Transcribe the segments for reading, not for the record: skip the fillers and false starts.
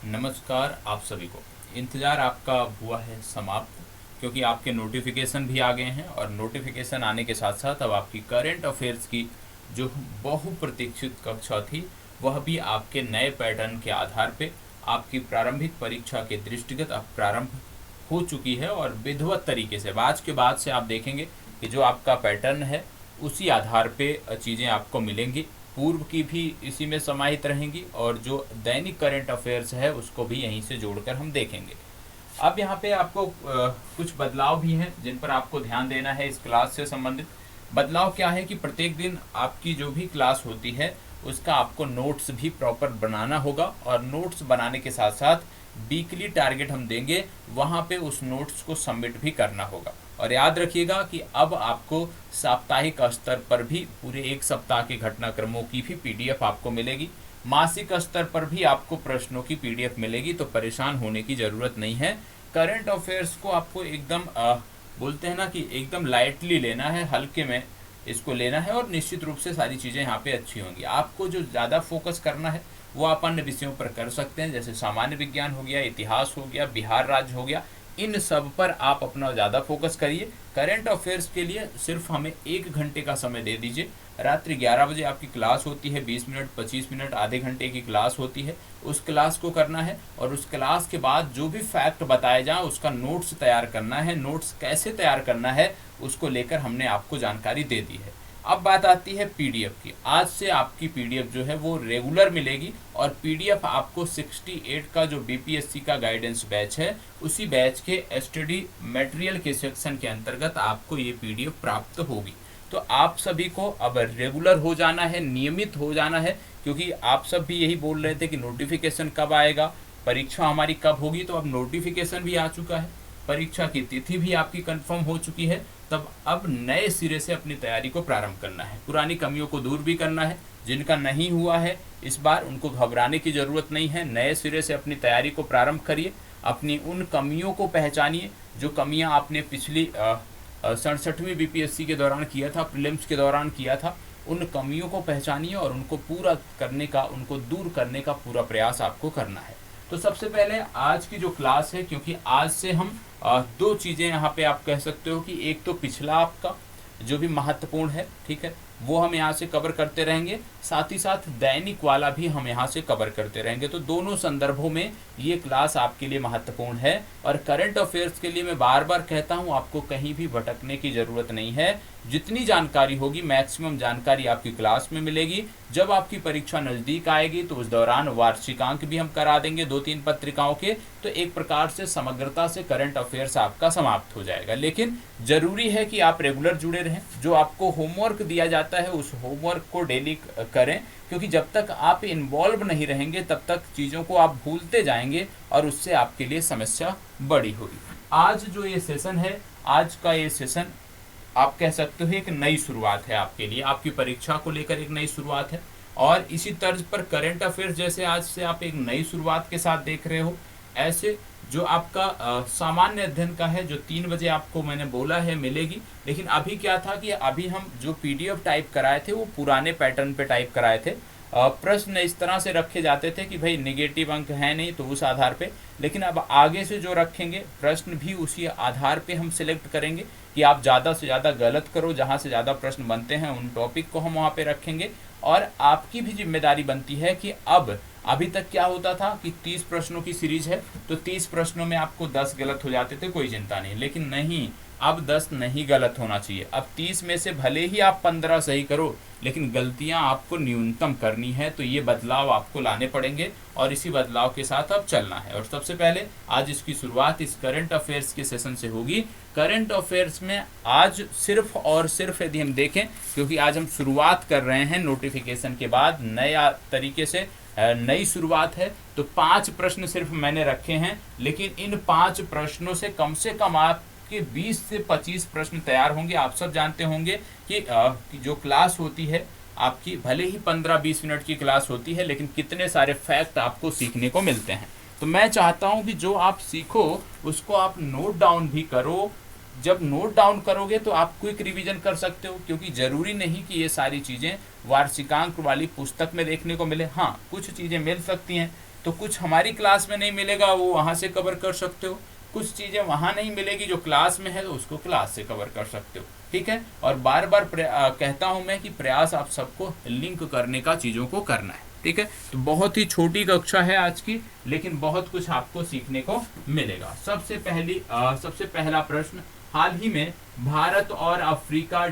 नमस्कार आप सभी को। इंतज़ार आपका हुआ है समाप्त, क्योंकि आपके नोटिफिकेशन भी आ गए हैं और नोटिफिकेशन आने के साथ साथ अब आपकी करंट अफेयर्स की जो बहुप्रतीक्षित कक्षा थी वह भी आपके नए पैटर्न के आधार पे आपकी प्रारंभिक परीक्षा के दृष्टिगत अब प्रारंभ हो चुकी है। और विधिवत तरीके से आज के बाद से आप देखेंगे कि जो आपका पैटर्न है उसी आधार पे चीज़ें आपको मिलेंगी। पूर्व की भी इसी में समाहित रहेंगी और जो दैनिक करंट अफेयर्स है उसको भी यहीं से जोड़कर हम देखेंगे। अब यहाँ पे आपको कुछ बदलाव भी हैं जिन पर आपको ध्यान देना है। इस क्लास से संबंधित बदलाव क्या है कि प्रत्येक दिन आपकी जो भी क्लास होती है उसका आपको नोट्स भी प्रॉपर बनाना होगा, और नोट्स बनाने के साथ साथ वीकली टारगेट हम देंगे, वहाँ पे उस नोट्स को सबमिट भी करना होगा। और याद रखिएगा कि अब आपको साप्ताहिक स्तर पर भी पूरे एक सप्ताह के घटनाक्रमों की भी पीडीएफ आपको मिलेगी। मासिक स्तर पर भी आपको प्रश्नों की पीडीएफ मिलेगी, तो परेशान होने की ज़रूरत नहीं है। करंट अफेयर्स को आपको एकदम बोलते हैं ना कि एकदम लाइटली लेना है, हल्के में इसको लेना है, और निश्चित रूप से सारी चीज़ें यहाँ पे अच्छी होंगी। आपको जो ज़्यादा फोकस करना है वो आप अन्य विषयों पर कर सकते हैं, जैसे सामान्य विज्ञान हो गया, इतिहास हो गया, बिहार राज्य हो गया, इन सब पर आप अपना ज़्यादा फोकस करिए। करंट अफेयर्स के लिए सिर्फ हमें 1 घंटे का समय दे दीजिए। रात्रि 11 बजे आपकी क्लास होती है, 20 मिनट 25 मिनट आधे घंटे की क्लास होती है, उस क्लास को करना है। और उस क्लास के बाद जो भी फैक्ट बताए जाए उसका नोट्स तैयार करना है। नोट्स कैसे तैयार करना है उसको लेकर हमने आपको जानकारी दे दी है। अब बात आती है पीडीएफ की। आज से आपकी पीडीएफ जो है वो रेगुलर मिलेगी, और पीडीएफ आपको 68 का जो बीपीएससी का गाइडेंस बैच है उसी बैच के स्टडी मटेरियल के सेक्शन के अंतर्गत आपको ये पीडीएफ प्राप्त होगी। तो आप सभी को अब रेगुलर हो जाना है, नियमित हो जाना है, क्योंकि आप सब भी यही बोल रहे थे कि नोटिफिकेशन कब आएगा, परीक्षा हमारी कब होगी। तो अब नोटिफिकेशन भी आ चुका है, परीक्षा की तिथि भी आपकी कंफर्म हो चुकी है। तब अब नए सिरे से अपनी तैयारी को प्रारंभ करना है, पुरानी कमियों को दूर भी करना है। जिनका नहीं हुआ है इस बार उनको घबराने की ज़रूरत नहीं है, नए सिरे से अपनी तैयारी को प्रारंभ करिए। अपनी उन कमियों को पहचानिए जो कमियां आपने पिछली 67वीं बीपीएससी के दौरान किया था, प्रीलिम्स के दौरान किया था। उन कमियों को पहचानिए और उनको पूरा करने का, उनको दूर करने का पूरा प्रयास आपको करना है। तो सबसे पहले आज की जो क्लास है, क्योंकि आज से हम दो चीज़ें यहाँ पे आप कह सकते हो कि एक तो पिछला आपका जो भी महत्वपूर्ण है, ठीक है, वो हम यहाँ से कवर करते रहेंगे, साथ ही साथ दैनिक वाला भी हम यहाँ से कवर करते रहेंगे। तो दोनों संदर्भों में ये क्लास आपके लिए महत्वपूर्ण है। और करंट अफेयर्स के लिए मैं बार बार कहता हूँ, आपको कहीं भी भटकने की ज़रूरत नहीं है। जितनी जानकारी होगी मैक्सिमम जानकारी आपकी क्लास में मिलेगी। जब आपकी परीक्षा नज़दीक आएगी तो उस दौरान वार्षिकांक भी हम करा देंगे 2-3 पत्रिकाओं के। तो एक प्रकार से समग्रता से करंट अफेयर्स आपका समाप्त हो जाएगा। लेकिन ज़रूरी है कि आप रेगुलर जुड़े रहें। जो आपको होमवर्क दिया जाता है उस होमवर्क को डेली करें, क्योंकि जब तक आप इन्वॉल्व नहीं रहेंगे तब तक चीज़ों को आप भूलते जाएंगे और उससे आपके लिए समस्या बड़ी होगी। आज जो ये सेशन है, आज का ये सेशन आप कह सकते हो एक नई शुरुआत है आपके लिए, आपकी परीक्षा को लेकर एक नई शुरुआत है। और इसी तर्ज पर करंट अफेयर्स जैसे आज से आप एक नई शुरुआत के साथ देख रहे हो, ऐसे जो आपका सामान्य अध्ययन का है जो 3 बजे आपको मैंने बोला है मिलेगी। लेकिन अभी क्या था कि अभी हम जो पीडीएफ टाइप कराए थे वो पुराने पैटर्न पे टाइप कराए थे। प्रश्न इस तरह से रखे जाते थे कि भाई निगेटिव अंक है नहीं तो उस आधार पे। लेकिन अब आगे से जो रखेंगे प्रश्न भी उसी आधार पे हम सिलेक्ट करेंगे कि आप ज़्यादा से ज़्यादा गलत करो, जहाँ से ज़्यादा प्रश्न बनते हैं उन टॉपिक को हम वहाँ पे रखेंगे। और आपकी भी जिम्मेदारी बनती है कि अब अभी तक क्या होता था कि 30 प्रश्नों की सीरीज है तो 30 प्रश्नों में आपको 10 गलत हो जाते थे, कोई चिंता नहीं। लेकिन नहीं, अब 10 नहीं गलत होना चाहिए। अब 30 में से भले ही आप 15 सही करो, लेकिन गलतियां आपको न्यूनतम करनी है। तो ये बदलाव आपको लाने पड़ेंगे और इसी बदलाव के साथ अब चलना है। और सबसे पहले आज इसकी शुरुआत इस करंट अफेयर्स के सेशन से होगी। करंट अफेयर्स में आज सिर्फ और सिर्फ यदि हम देखें, क्योंकि आज हम शुरुआत कर रहे हैं नोटिफिकेशन के बाद नया तरीके से, नई शुरुआत है, तो 5 प्रश्न सिर्फ मैंने रखे हैं। लेकिन इन 5 प्रश्नों से कम आपके 20 से 25 प्रश्न तैयार होंगे। आप सब जानते होंगे कि जो क्लास होती है आपकी, भले ही 15-20 मिनट की क्लास होती है, लेकिन कितने सारे फैक्ट आपको सीखने को मिलते हैं। तो मैं चाहता हूं कि जो आप सीखो उसको आप नोट डाउन भी करो। जब नोट डाउन करोगे तो आप क्विक रिवीजन कर सकते हो, क्योंकि ज़रूरी नहीं कि ये सारी चीज़ें वार्षिकांक वाली पुस्तक में देखने को मिले। हाँ, कुछ चीज़ें मिल सकती हैं, तो कुछ हमारी क्लास में नहीं मिलेगा वो वहाँ से कवर कर सकते हो, कुछ चीज़ें वहाँ नहीं मिलेगी जो क्लास में है तो उसको क्लास से कवर कर सकते हो। ठीक है, और बार बार कहता हूँ मैं कि प्रयास आप सबको लिंक करने का, चीज़ों को करना है। ठीक है, तो बहुत ही छोटी कक्षा है आज की, लेकिन बहुत कुछ आपको सीखने को मिलेगा। सबसे पहला प्रश्न, हाल ही में भारत अफ्रीका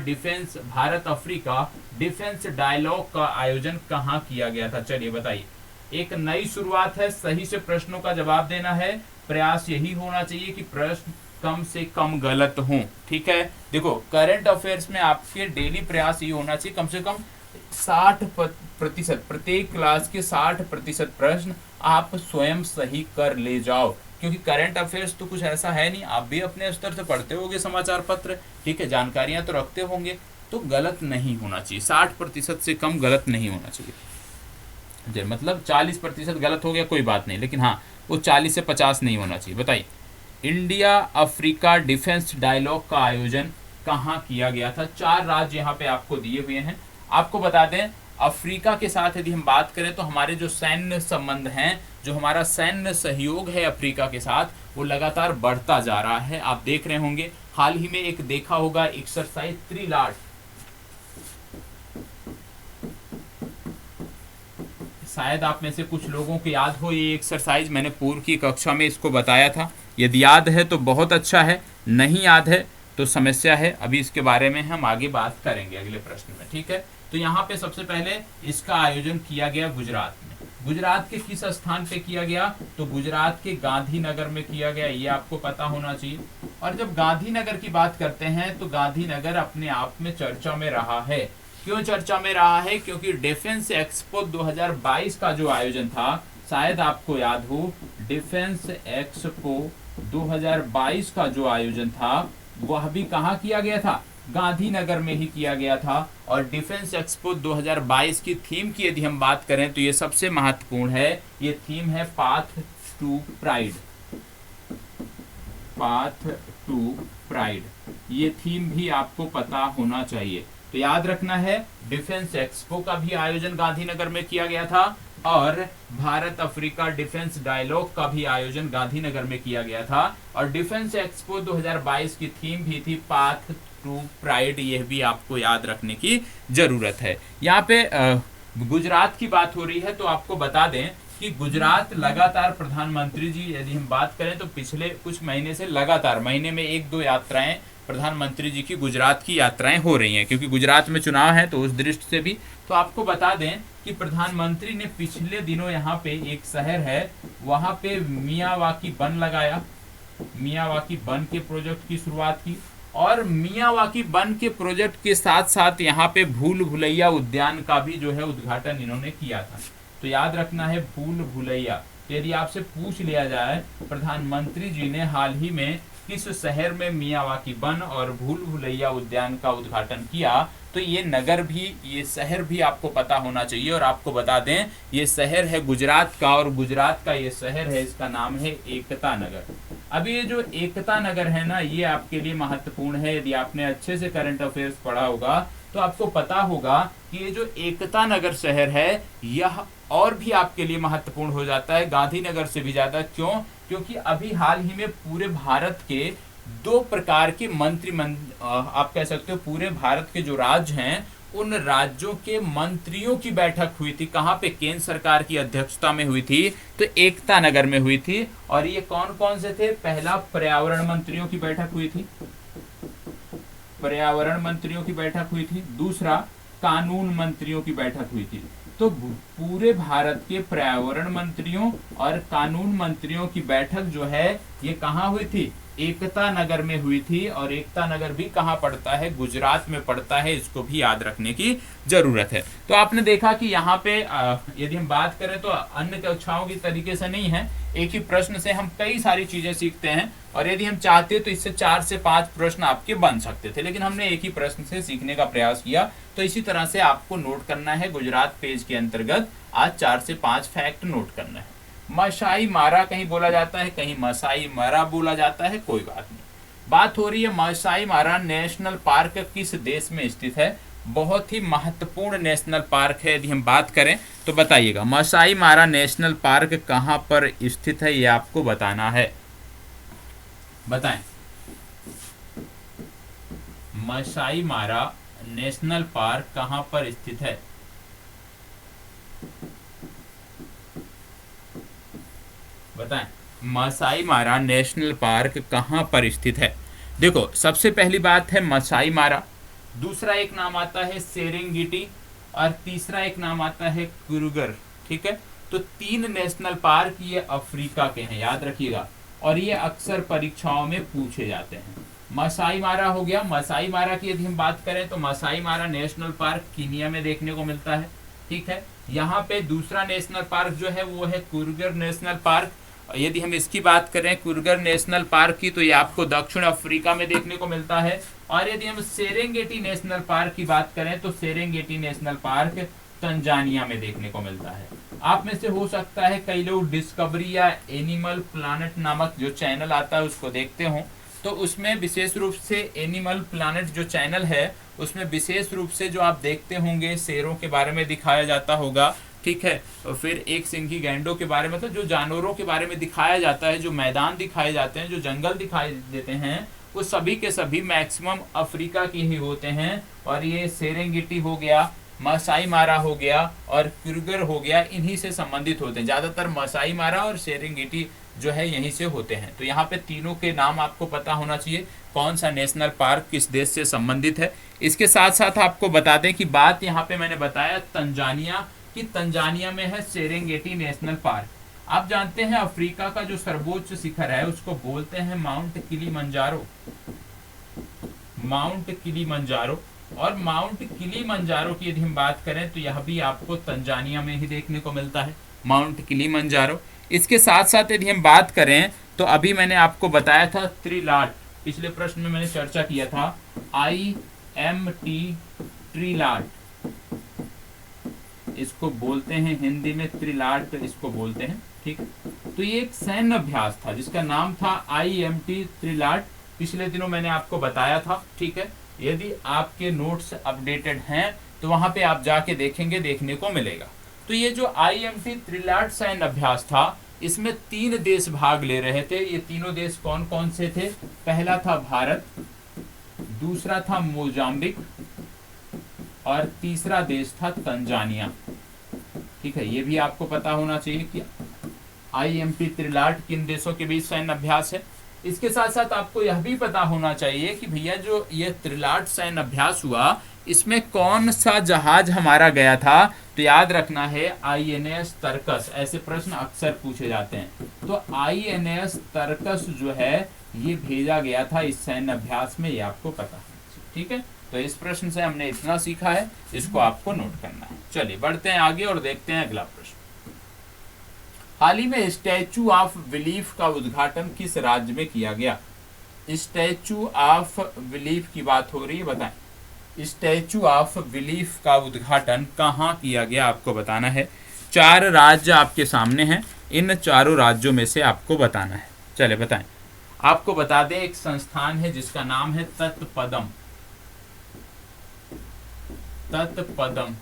डिफेंस डायलॉग का आयोजन कहाँ किया गया था? चलिए बताइए। एक नई शुरुआत है, सही से प्रश्नों का जवाब देना है। प्रयास यही होना चाहिए कि प्रश्न कम से कम गलत हों। ठीक है, देखो करंट अफेयर्स में आपके डेली प्रयास ये होना चाहिए कम से कम 60%, प्रत्येक क्लास के 60% प्रश्न आप स्वयं सही कर ले जाओ, क्योंकि करंट अफेयर्स तो कुछ ऐसा है नहीं, आप भी अपने स्तर से पढ़ते होंगे समाचार पत्र, ठीक है, जानकारियां तो रखते होंगे, तो गलत नहीं होना चाहिए, 60% से कम गलत नहीं होना चाहिए। मतलब 40% गलत हो गया कोई बात नहीं, लेकिन हाँ वो 40 से 50 नहीं होना चाहिए। बताइए, इंडिया अफ्रीका डिफेंस डायलॉग का आयोजन कहाँ किया गया था? 4 राज्य यहाँ पे आपको दिए हुए हैं। आपको बता दें, अफ्रीका के साथ यदि हम बात करें तो हमारे जो सैन्य संबंध हैं, जो हमारा सैन्य सहयोग है अफ्रीका के साथ, वो लगातार बढ़ता जा रहा है। आप देख रहे होंगे, हाल ही में एक देखा होगा एक्सरसाइज त्रिलाट, शायद आप में से कुछ लोगों को याद हो ये एक्सरसाइज, मैंने पूर्व की कक्षा में इसको बताया था। यदि याद है तो बहुत अच्छा है, नहीं याद है तो समस्या है। अभी इसके बारे में हम आगे बात करेंगे अगले प्रश्न में। ठीक है, तो यहाँ पे सबसे पहले इसका आयोजन किया गया गुजरात में। गुजरात के किस स्थान पे किया गया? तो गुजरात के गांधीनगर में किया गया, ये आपको पता होना चाहिए। और जब गांधीनगर की बात करते हैं तो गांधीनगर अपने आप में चर्चा में रहा है। क्यों चर्चा में रहा है? क्योंकि डिफेंस एक्सपो 2022 का जो आयोजन था, शायद आपको याद हो, डिफेंस एक्सपो 2022 का जो आयोजन था वह भी कहाँ किया गया था? गांधीनगर में ही किया गया था। और डिफेंस एक्सपो 2022 की थीम की यदि हम बात करें तो ये सबसे महत्वपूर्ण है, ये थीम है path to pride. Path to pride, ये थीम भी आपको पता होना चाहिए। तो याद रखना है, डिफेंस एक्सपो का भी आयोजन गांधीनगर में किया गया था और भारत अफ्रीका डिफेंस डायलॉग का भी आयोजन गांधीनगर में किया गया था। और डिफेंस एक्सपो 2022 की थीम भी थी पाथ टू प्राइड, यह भी आपको याद रखने की जरूरत है। यहाँ पे गुजरात की बात हो रही है तो आपको बता दें कि गुजरात लगातार प्रधानमंत्री जी, यदि हम बात करें तो पिछले कुछ महीने से लगातार महीने में 1-2 यात्राएं प्रधानमंत्री जी की गुजरात की यात्राएं हो रही हैं, क्योंकि गुजरात में चुनाव है तो उस दृष्टि से भी। तो आपको बता दें कि प्रधानमंत्री ने पिछले दिनों यहाँ पे एक शहर है वहां पे मियावाकी वन लगाया, मियावाकी वन के प्रोजेक्ट की शुरुआत की। और मियावाकी वन के प्रोजेक्ट के साथ साथ यहाँ पे भूल भुलैया उद्यान का भी जो है उद्घाटन इन्होंने किया था। तो याद रखना है भूल भुलैया। यदि आपसे पूछ लिया जाए प्रधानमंत्री जी ने हाल ही में किस शहर में मियावाकी वन और भूल भुलैया उद्यान का उद्घाटन किया, तो ये नगर भी, ये शहर भी आपको पता होना चाहिए। और आपको बता दें ये शहर है गुजरात का, और गुजरात का ये शहर है, इसका नाम है एकता नगर। अब ये जो एकता नगर है ना, ये आपके लिए महत्वपूर्ण है। यदि आपने अच्छे से करंट अफेयर्स पढ़ा होगा तो आपको पता होगा कि ये जो एकता नगर शहर है यह और भी आपके लिए महत्वपूर्ण हो जाता है गांधीनगर से भी ज्यादा। क्यों? क्योंकि अभी हाल ही में पूरे भारत के 2 प्रकार के आप कह सकते हो पूरे भारत के जो राज्य हैं उन राज्यों के मंत्रियों की बैठक हुई थी। कहाँ पे? केंद्र सरकार की अध्यक्षता में हुई थी, तो एकता नगर में हुई थी। और ये कौन कौन से थे? पहला, पर्यावरण मंत्रियों की बैठक हुई थी, पर्यावरण मंत्रियों की बैठक हुई थी। दूसरा, कानून मंत्रियों की बैठक हुई थी। तो पूरे भारत के पर्यावरण मंत्रियों और कानून मंत्रियों की बैठक जो है ये कहाँ हुई थी? एकता नगर में हुई थी। और एकता नगर भी कहाँ पड़ता है? गुजरात में पड़ता है, इसको भी याद रखने की जरूरत है। तो आपने देखा कि यहाँ पे यदि हम बात करें तो अन्य कक्षाओं की तरीके से नहीं है, एक ही प्रश्न से हम कई सारी चीजें सीखते हैं। और यदि हम चाहते तो इससे 4 से 5 प्रश्न आपके बन सकते थे, लेकिन हमने एक ही प्रश्न से सीखने का प्रयास किया। तो इसी तरह से आपको नोट करना है गुजरात पेज के अंतर्गत आज 4 से 5 फैक्ट नोट करना है। मसाई मारा कहीं बोला जाता है, कहीं मसाई मारा बोला जाता है, कोई बात नहीं। बात हो रही है मसाई मारा नेशनल पार्क किस देश में स्थित है? बहुत ही महत्वपूर्ण नेशनल पार्क है। यदि हम बात करें तो बताइएगा, मसाई मारा नेशनल पार्क कहाँ पर स्थित है, ये आपको बताना है। बताएं, मसाई मारा नेशनल पार्क कहाँ पर स्थित है? बताएं, मसाई मारा नेशनल पार्क कहाँ पर स्थित है? देखो, सबसे पहली बात है मसाई मारा, दूसरा एक नाम आता है सेरेंगेटी, और तीसरा एक नाम आता है कुरुगर। ठीक है, तो 3 नेशनल पार्क ये अफ्रीका के हैं, याद रखिएगा, और ये अक्सर परीक्षाओं में पूछे जाते हैं। मसाई मारा हो गया। मसाई मारा की यदि हम बात करें तो मसाई मारा नेशनल पार्क कीनिया में देखने को मिलता है। ठीक है, यहाँ पे दूसरा नेशनल पार्क जो है वो है कुरुगर नेशनल पार्क। यदि हम इसकी बात करें कुरुगर नेशनल पार्क की, तो ये आपको दक्षिण अफ्रीका में देखने को मिलता है। और यदि हम सेरेंगेटी नेशनल पार्क की बात करें तो सेरेंगेटी नेशनल पार्क तंजानिया में देखने को मिलता है। आप में से हो सकता है कई लोग डिस्कवरी या एनिमल प्लानट नामक जो चैनल आता है उसको देखते हो, तो उसमें विशेष रूप से एनिमल प्लानट जो चैनल है उसमें विशेष रूप से जो आप देखते होंगे शेरों के बारे में दिखाया जाता होगा। ठीक है, और फिर एक सिंघी गैंडों के बारे में, तो जो जानवरों के बारे में दिखाया जाता है, जो मैदान दिखाए जाते हैं, जो जंगल दिखाई देते हैं, वो सभी के सभी मैक्सिमम अफ्रीका के ही होते हैं। और ये सेरेंगेटी हो गया, मसाई मारा हो गया और कुरुगर हो गया, इन्हीं से संबंधित होते हैं। ज्यादातर मसाई मारा और सेरेंगेटी जो है यहीं से होते हैं। तो यहाँ पे तीनों के नाम आपको पता होना चाहिए, कौन सा नेशनल पार्क किस देश से संबंधित है। इसके साथ साथ आपको बता दें कि बात यहाँ पे मैंने बताया तंजानिया की, तंजानिया में है सेरेंगेटी नेशनल पार्क। आप जानते हैं अफ्रीका का जो सर्वोच्च शिखर है उसको बोलते हैं माउंट किलीमंजारो, माउंट किलीमंजारो। और माउंट किलीमंजारो की यदि हम बात करें तो यह भी आपको तंजानिया में ही देखने को मिलता है, माउंट किलीमंजारो। इसके साथ साथ यदि हम बात करें तो अभी मैंने आपको बताया था त्रिलाट, पिछले प्रश्न में मैंने चर्चा किया था, IMT त्रिलाट, इसको बोलते हैं हिंदी में त्रिलाट इसको बोलते हैं। ठीक, तो ये एक सैन्य अभ्यास था जिसका नाम था IMT त्रिलाट, पिछले दिनों मैंने आपको बताया था। ठीक है, यदि आपके नोट्स अपडेटेड हैं तो वहां पे आप जाके देखेंगे, देखने को मिलेगा। तो ये जो IMT त्रिलाट सैन्य अभ्यास था इसमें 3 देश भाग ले रहे थे। ये तीनों देश कौन कौन से थे? पहला था भारत, दूसरा था मोजाम्बिक और तीसरा देश था तंजानिया। ठीक है, ये भी आपको पता होना चाहिए कि IMT त्रिलाट किन देशों के बीच सैन्य अभ्यास है। इसके साथ साथ आपको यह भी पता होना चाहिए कि भैया जो ये त्रिलाट सैन्य अभ्यास हुआ इसमें कौन सा जहाज हमारा गया था? तो याद रखना है INS तरकस, ऐसे प्रश्न अक्सर पूछे जाते हैं। तो INS तरकस जो है ये भेजा गया था इस सैन्य अभ्यास में, ये आपको पता है। ठीक है, तो इस प्रश्न से हमने इतना सीखा है, इसको आपको नोट करना है। चलिए बढ़ते हैं आगे और देखते हैं अगला प्रश्न। हाल ही में स्टैचू ऑफ बिलीफ का उद्घाटन किस राज्य में किया गया? स्टैचू ऑफ बिलीफ की बात हो रही है, बताएं। स्टैचू ऑफ बिलीफ का उद्घाटन कहाँ किया गया आपको बताना है। 4 राज्य आपके सामने हैं, इन चारों राज्यों में से आपको बताना है। चले बताएं। आपको बता दें एक संस्थान है जिसका नाम है तत्पदम, तत्पदम।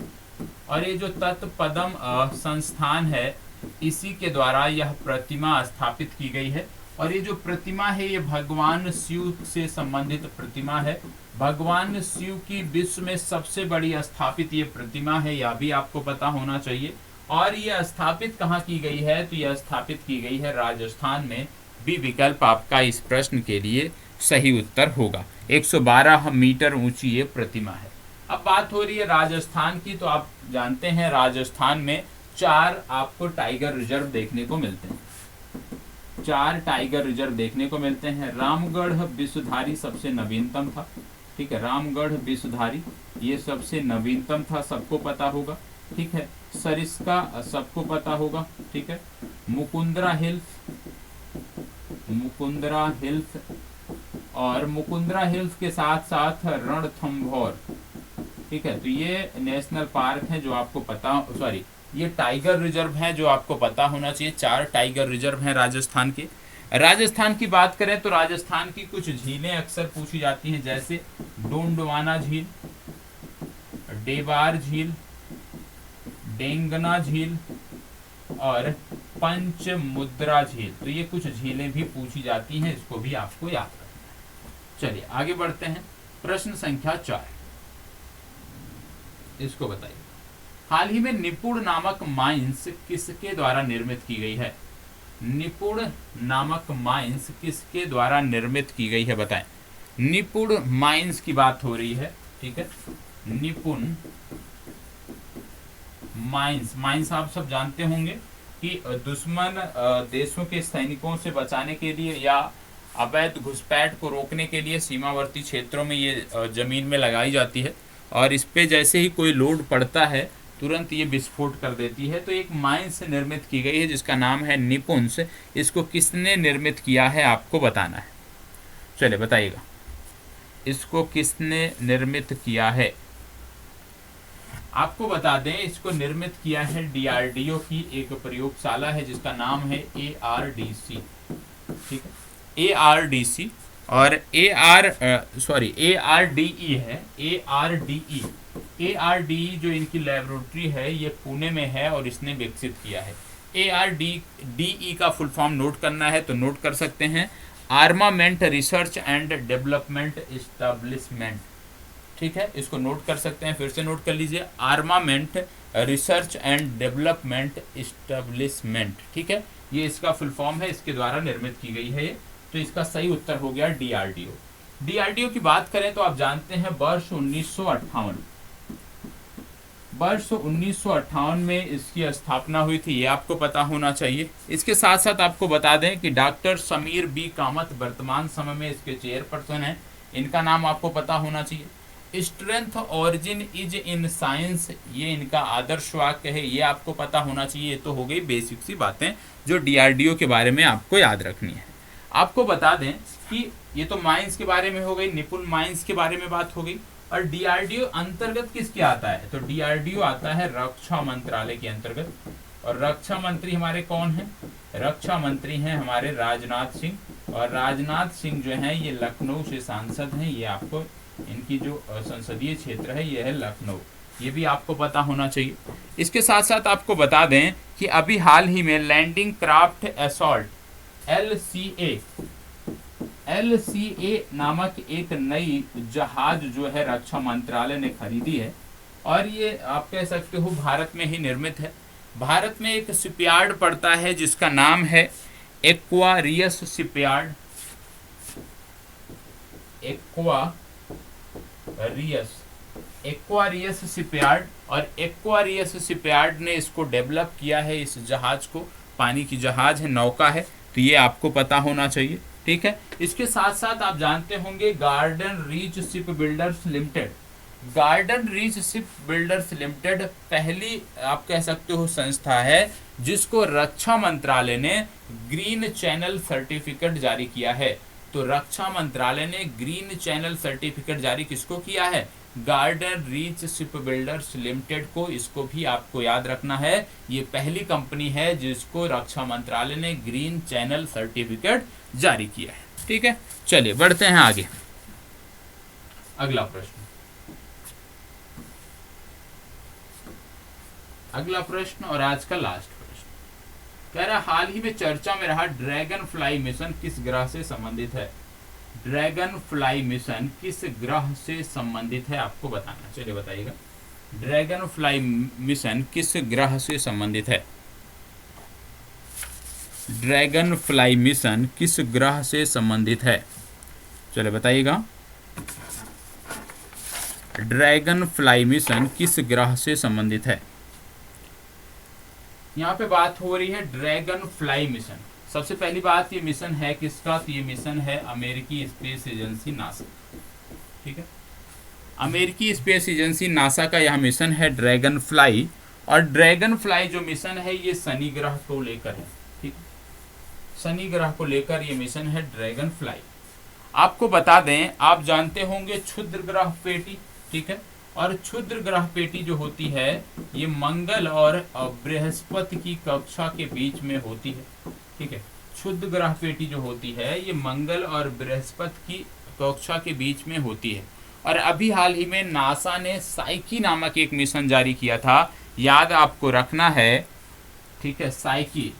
और ये जो तत्पदम संस्थान है इसी के द्वारा यह प्रतिमा स्थापित की गई है। और ये जो प्रतिमा है ये भगवान शिव से संबंधित प्रतिमा है। भगवान शिव की विश्व में सबसे बड़ी स्थापित ये प्रतिमा है, यह भी आपको पता होना चाहिए। और यह स्थापित कहाँ की गई है? तो यह स्थापित की गई है राजस्थान में। बी विकल्प आपका इस प्रश्न के लिए सही उत्तर होगा। 112 मीटर ऊंची ये प्रतिमा है। अब बात हो रही है राजस्थान की, तो आप जानते हैं राजस्थान में 4 आपको टाइगर रिजर्व देखने को मिलते हैं। 4 टाइगर रिजर्व देखने को मिलते हैं। रामगढ़ विषधारी सबसे नवीनतम था। ठीक है, रामगढ़ विषधारी ये सबसे नवीनतम था, सबको पता होगा। ठीक है, सरिस्का सबको पता होगा। ठीक है, मुकुंदरा हिल्स, मुकुंदरा हिल्स, और मुकुंदरा हिल्स के साथ साथ रणथंभौर। ठीक है, तो ये नेशनल पार्क है जो आपको पता, सॉरी ये टाइगर रिजर्व है जो आपको पता होना चाहिए। 4 टाइगर रिजर्व हैं राजस्थान के। राजस्थान की बात करें तो राजस्थान की कुछ झीलें अक्सर पूछी जाती हैं, जैसे डोंडवाना झील, देवार झील, डेंगना झील और पंचमुद्रा झील। तो ये कुछ झीलें भी पूछी जाती हैं, इसको भी आपको याद रखना। चलिए आगे बढ़ते हैं। प्रश्न संख्या 4, इसको बताइए। हाल ही में निपुण नामक माइंस किसके द्वारा निर्मित की गई है? निपुण नामक माइंस किसके द्वारा निर्मित की गई है, बताएं। निपुण माइंस की बात हो रही है, ठीक है। निपुण माइंस, माइंस आप सब जानते होंगे कि दुश्मन देशों के सैनिकों से बचाने के लिए या अवैध घुसपैठ को रोकने के लिए सीमावर्ती क्षेत्रों में ये जमीन में लगाई जाती है और इस पे जैसे ही कोई लोड पड़ता है तुरंत ये विस्फोट कर देती है। तो एक माइंस निर्मित की गई है जिसका नाम है निपुंस। इसको किसने निर्मित किया है आपको बताना है। चलिए बताइएगा, इसको किसने निर्मित किया है? आपको बता दें, इसको निर्मित किया है डीआरडीओ की एक प्रयोगशाला है जिसका नाम है ARDC, ठीक है, ARDC। और ARDE है, ARDE जो इनकी लेबोरेटरी है ये पुणे में है और इसने विकसित किया है। ARDE का फुल फॉर्म नोट करना है तो नोट कर सकते हैं, armament research and development establishment, ठीक है। इसको नोट कर सकते हैं, फिर से नोट कर लीजिए, armament research and development establishment, ठीक है। ये इसका फुल फॉर्म है, इसके द्वारा निर्मित की गई है ये। तो इसका सही उत्तर हो गया डीआरडीओ। डीआरडीओ की बात करें तो आप जानते हैं वर्ष 1958 में इसकी स्थापना हुई थी, ये आपको पता होना चाहिए। इसके साथ साथ आपको बता दें कि डॉक्टर समीर बी कामत वर्तमान समय में इसके चेयरपर्सन हैं, इनका नाम आपको पता होना चाहिए। Strength origin is in science, ये इनका आदर्श वाक्य है, ये आपको पता होना चाहिए। ये तो हो गई बेसिक सी बातें जो डीआरडीओ के बारे में आपको याद रखनी है। आपको बता दें कि ये तो माइंस के बारे में हो गई, निपुण माइंस के बारे में बात हो गई। और डीआरडीओ अंतर्गत किसके आता है? तो डीआरडीओ आता है रक्षा मंत्रालय के अंतर्गत। और रक्षा मंत्री हमारे कौन हैं? रक्षा मंत्री हैं हमारे राजनाथ सिंह। और राजनाथ सिंह जो हैं ये लखनऊ से सांसद हैं, ये आपको इनकी जो संसदीय क्षेत्र है ये है लखनऊ, ये भी आपको पता होना चाहिए। इसके साथ साथ आपको बता दें कि अभी हाल ही में लैंडिंग क्राफ्ट असॉल्ट LCA नामक एक नई जहाज जो है रक्षा मंत्रालय ने खरीदी है और ये आप कह सकते हो भारत में ही निर्मित है। भारत में एक शिपयार्ड पड़ता है जिसका नाम है एक्वारियस शिपयार्ड, एक्वारियस शिपयार्ड। और एक्वारियस शिपयार्ड ने इसको डेवलप किया है, इस जहाज को, पानी की जहाज है, नौका है, तो ये आपको पता होना चाहिए, ठीक है। इसके साथ साथ आप जानते होंगे garden reach ship builders limited. Garden reach ship builders limited पहली आप कह सकते हो संस्था है जिसको रक्षा मंत्रालय ने ग्रीन चैनल सर्टिफिकेट जारी किया है। तो रक्षा मंत्रालय ने ग्रीन चैनल सर्टिफिकेट जारी किसको किया है? Garden reach ship builders limited को। इसको भी आपको याद रखना है, ये पहली कंपनी है जिसको रक्षा मंत्रालय ने ग्रीन चैनल सर्टिफिकेट जारी किया है, ठीक है। चलिए बढ़ते हैं आगे। अगला प्रश्न और आज का लास्ट प्रश्न कह रहा, हाल ही में चर्चा में रहा ड्रैगन फ्लाई मिशन किस ग्रह से संबंधित है? ड्रैगन फ्लाई मिशन किस ग्रह से संबंधित है आपको बताना। चलिए बताइएगा, ड्रैगन फ्लाई मिशन किस ग्रह से संबंधित है? ड्रैगन फ्लाई मिशन किस ग्रह से संबंधित है? चलिए बताइएगा, ड्रैगन फ्लाई मिशन किस ग्रह से संबंधित है? यहाँ पे बात हो रही है ड्रैगन फ्लाई मिशन। सबसे पहली बात, ये मिशन है किसका? तो ये मिशन है अमेरिकी स्पेस एजेंसी नासा, ठीक है। अमेरिकी स्पेस एजेंसी नासा का यह मिशन है ड्रैगन फ्लाई। और ड्रैगन फ्लाई जो मिशन है ये शनि ग्रह को लेकर है, ठीक है। शनि ग्रह को लेकर ये मिशन है ड्रैगन फ्लाई। आपको बता दें, आप जानते होंगे क्षुद्र ग्रह पेटी, ठीक है। और क्षुद्र ग्रह पेटी जो होती है ये मंगल और बृहस्पति की कक्षा के बीच में होती है, ठीक है। क्षुद्र ग्रह पेटी जो होती है ये मंगल और बृहस्पति की कक्षा के बीच में होती है। और अभी हाल ही में नासा ने साइकी नामक एक मिशन जारी किया था, याद आपको रखना है, ठीक है, साइकी,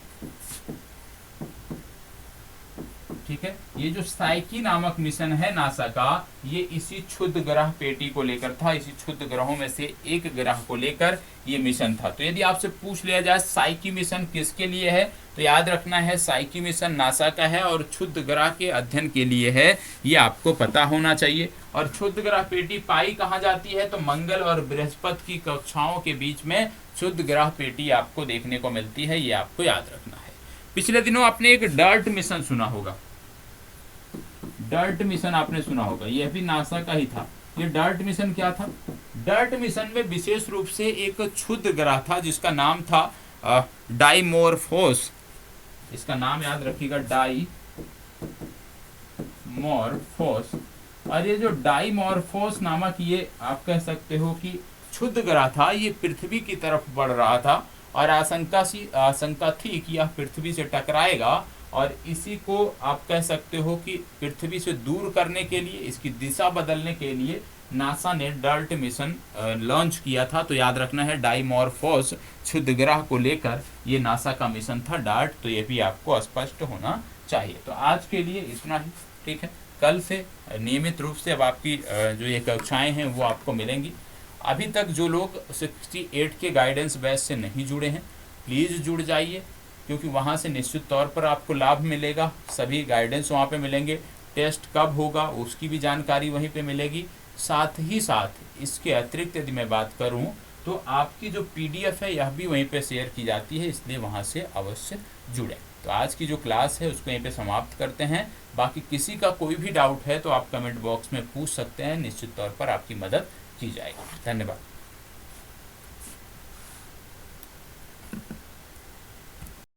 ठीक है। ये जो साइकी नामक मिशन है नासा का, ये इसी क्षुद्र ग्रह पेटी को लेकर था, इसी क्षुद्र ग्रहों में से एक ग्रह को लेकर ये मिशन था। तो यदि आपसे पूछ लिया जाए साइकी मिशन किसके लिए है, तो याद रखना है साइकी मिशन नासा का है और क्षुद्र ग्रह के अध्ययन के लिए है, ये आपको पता होना चाहिए। और क्षुद्र ग्रह पेटी पाई कहाँ जाती है, तो मंगल और बृहस्पति की कक्षाओं के बीच में क्षुद्र ग्रह पेटी आपको देखने को मिलती है, ये आपको याद रखना है। पिछले दिनों आपने एक डर्ट मिशन सुना होगा, डर्ट मिशन आपने सुना होगा, यह भी नासा का ही था। ये डर्ट मिशन क्या था, डर्ट मिशन में विशेष रूप से एक क्षुद्र ग्रह था जिसका नाम था डाइमोरफोस, इसका नाम याद रखिएगा, डाइमोरफोस। और ये जो डाइमोरफोस नामक, ये आप कह सकते हो कि क्षुद्र ग्रह था, ये पृथ्वी की तरफ बढ़ रहा था और आशंका थी कि यह पृथ्वी से टकराएगा, और इसी को आप कह सकते हो कि पृथ्वी से दूर करने के लिए, इसकी दिशा बदलने के लिए नासा ने डर्ट मिशन लॉन्च किया था। तो याद रखना है डाइमोरफोस क्षुद्र ग्रह को लेकर ये नासा का मिशन था डार्ट, तो ये भी आपको स्पष्ट होना चाहिए। तो आज के लिए इतना ही, ठीक है। कल से नियमित रूप से अब आपकी जो ये कक्षाएं हैं वो आपको मिलेंगी। अभी तक जो लोग 68 के गाइडेंस बैच से नहीं जुड़े हैं, प्लीज़ जुड़ जाइए, क्योंकि वहाँ से निश्चित तौर पर आपको लाभ मिलेगा, सभी गाइडेंस वहाँ पे मिलेंगे, टेस्ट कब होगा उसकी भी जानकारी वहीं पे मिलेगी। साथ ही साथ इसके अतिरिक्त यदि मैं बात करूँ तो आपकी जो PDF है यह भी वहीं पे शेयर की जाती है, इसलिए वहाँ से अवश्य जुड़ें। तो आज की जो क्लास है उसको यहीं पे समाप्त करते हैं। बाकी किसी का कोई भी डाउट है तो आप कमेंट बॉक्स में पूछ सकते हैं, निश्चित तौर पर आपकी मदद की जाएगी। धन्यवाद।